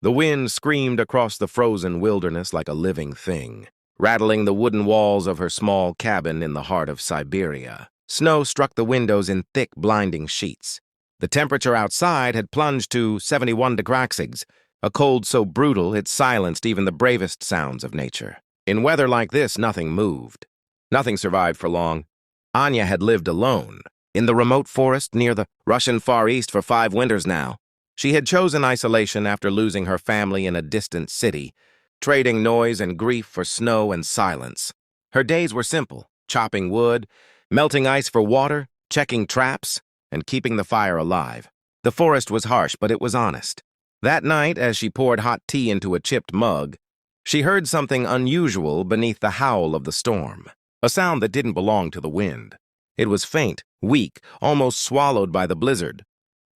The wind screamed across the frozen wilderness like a living thing, rattling the wooden walls of her small cabin in the heart of Siberia. Snow struck the windows in thick, blinding sheets. The temperature outside had plunged to 71 degrees, a cold so brutal it silenced even the bravest sounds of nature. In weather like this, nothing moved. Nothing survived for long. Anya had lived alone, in the remote forest near the Russian Far East for 5 winters now. She had chosen isolation after losing her family in a distant city, trading noise and grief for snow and silence. Her days were simple: chopping wood, melting ice for water, checking traps, and keeping the fire alive. The forest was harsh, but it was honest. That night, as she poured hot tea into a chipped mug, she heard something unusual beneath the howl of the storm, a sound that didn't belong to the wind. It was faint, weak, almost swallowed by the blizzard.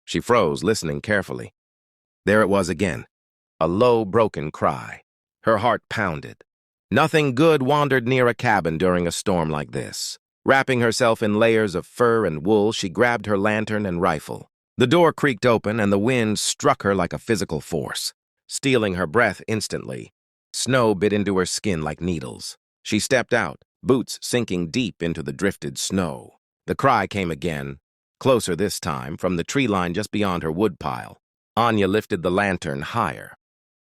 She froze, listening carefully. There it was again, a low, broken cry. Her heart pounded. Nothing good wandered near a cabin during a storm like this. Wrapping herself in layers of fur and wool, she grabbed her lantern and rifle. The door creaked open, and the wind struck her like a physical force, stealing her breath instantly. Snow bit into her skin like needles. She stepped out, boots sinking deep into the drifted snow. The cry came again, closer this time, from the tree line just beyond her woodpile. Anya lifted the lantern higher.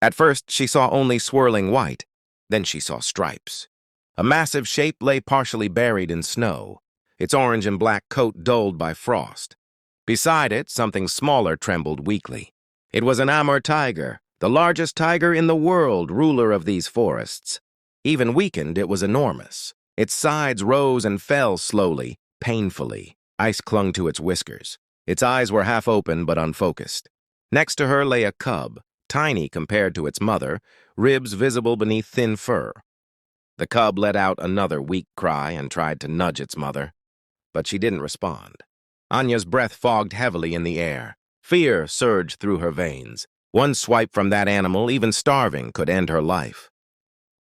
At first, she saw only swirling white. Then she saw stripes. A massive shape lay partially buried in snow, its orange and black coat dulled by frost. Beside it, something smaller trembled weakly. It was an Amur tiger, the largest tiger in the world, ruler of these forests. Even weakened, it was enormous. Its sides rose and fell slowly, painfully. Ice clung to its whiskers. Its eyes were half open but unfocused. Next to her lay a cub, tiny compared to its mother, ribs visible beneath thin fur. The cub let out another weak cry and tried to nudge its mother, but she didn't respond. Anya's breath fogged heavily in the air. Fear surged through her veins. One swipe from that animal, even starving, could end her life.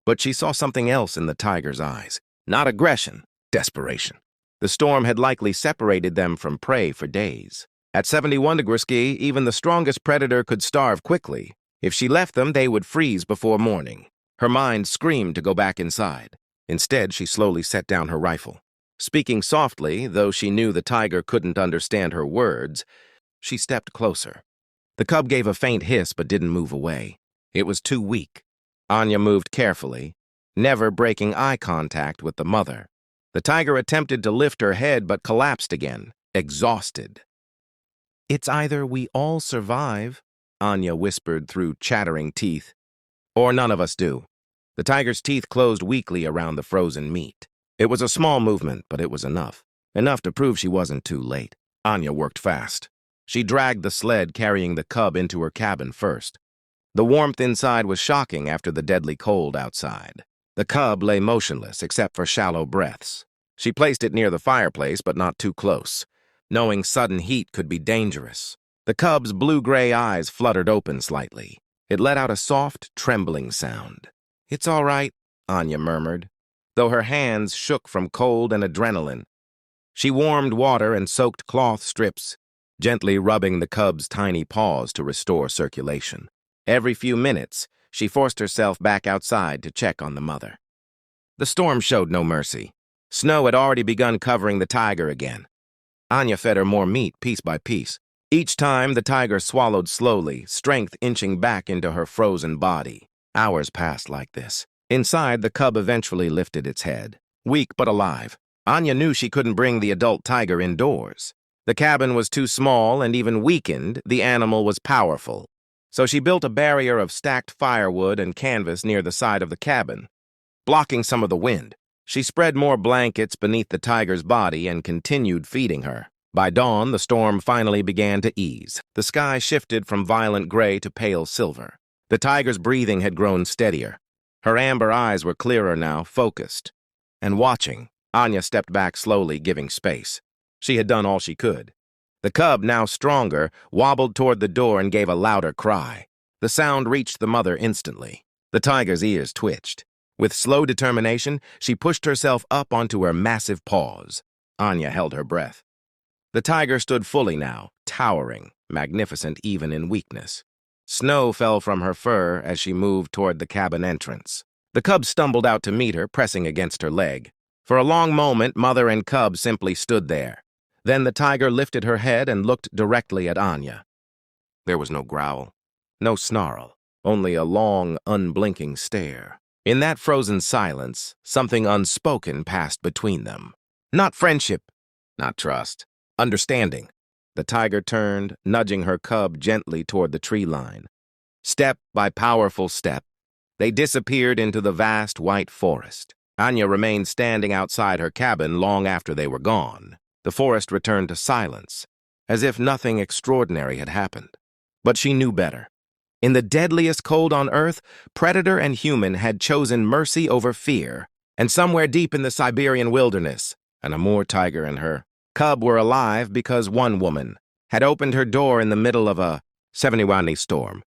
But she saw something else in the tiger's eyes. Not aggression, desperation. The storm had likely separated them from prey for days. At 71 degrees, even the strongest predator could starve quickly. If she left them, they would freeze before morning. Her mind screamed to go back inside. Instead, she slowly set down her rifle. Speaking softly, though she knew the tiger couldn't understand her words, she stepped closer. The cub gave a faint hiss but didn't move away. It was too weak. Anya moved carefully, never breaking eye contact with the mother. The tiger attempted to lift her head but collapsed again, exhausted. "It's either we all survive," Anya whispered through chattering teeth, "or none of us do." The tiger's teeth closed weakly around the frozen meat. It was a small movement, but it was enough. Enough to prove she wasn't too late. Anya worked fast. She dragged the sled carrying the cub into her cabin first. The warmth inside was shocking after the deadly cold outside. The cub lay motionless except for shallow breaths. She placed it near the fireplace, but not too close, knowing sudden heat could be dangerous. The cub's blue-gray eyes fluttered open slightly. It let out a soft, trembling sound. "It's all right," Anya murmured, though her hands shook from cold and adrenaline. She warmed water and soaked cloth strips, gently rubbing the cub's tiny paws to restore circulation. Every few minutes, she forced herself back outside to check on the mother. The storm showed no mercy. Snow had already begun covering the tiger again. Anya fed her more meat piece by piece. Each time, the tiger swallowed slowly, strength inching back into her frozen body. Hours passed like this. Inside, the cub eventually lifted its head. Weak but alive, Anya knew she couldn't bring the adult tiger indoors. The cabin was too small, and even weakened, the animal was powerful. So she built a barrier of stacked firewood and canvas near the side of the cabin, blocking some of the wind. She spread more blankets beneath the tiger's body and continued feeding her. By dawn, the storm finally began to ease. The sky shifted from violent gray to pale silver. The tiger's breathing had grown steadier. Her amber eyes were clearer now, focused. And watching, Anya stepped back slowly, giving space. She had done all she could. The cub, now stronger, wobbled toward the door and gave a louder cry. The sound reached the mother instantly. The tiger's ears twitched. With slow determination, she pushed herself up onto her massive paws. Anya held her breath. The tiger stood fully now, towering, magnificent even in weakness. Snow fell from her fur as she moved toward the cabin entrance. The cub stumbled out to meet her, pressing against her leg. For a long moment, mother and cub simply stood there. Then the tiger lifted her head and looked directly at Anya. There was no growl, no snarl, only a long, unblinking stare. In that frozen silence, something unspoken passed between them. Not friendship, not trust, understanding. The tiger turned, nudging her cub gently toward the tree line. Step by powerful step, they disappeared into the vast white forest. Anya remained standing outside her cabin long after they were gone. The forest returned to silence, as if nothing extraordinary had happened. But she knew better. In the deadliest cold on Earth, predator and human had chosen mercy over fear. And somewhere deep in the Siberian wilderness, an Amur tiger and her cub were alive because one woman had opened her door in the middle of a 71 storm.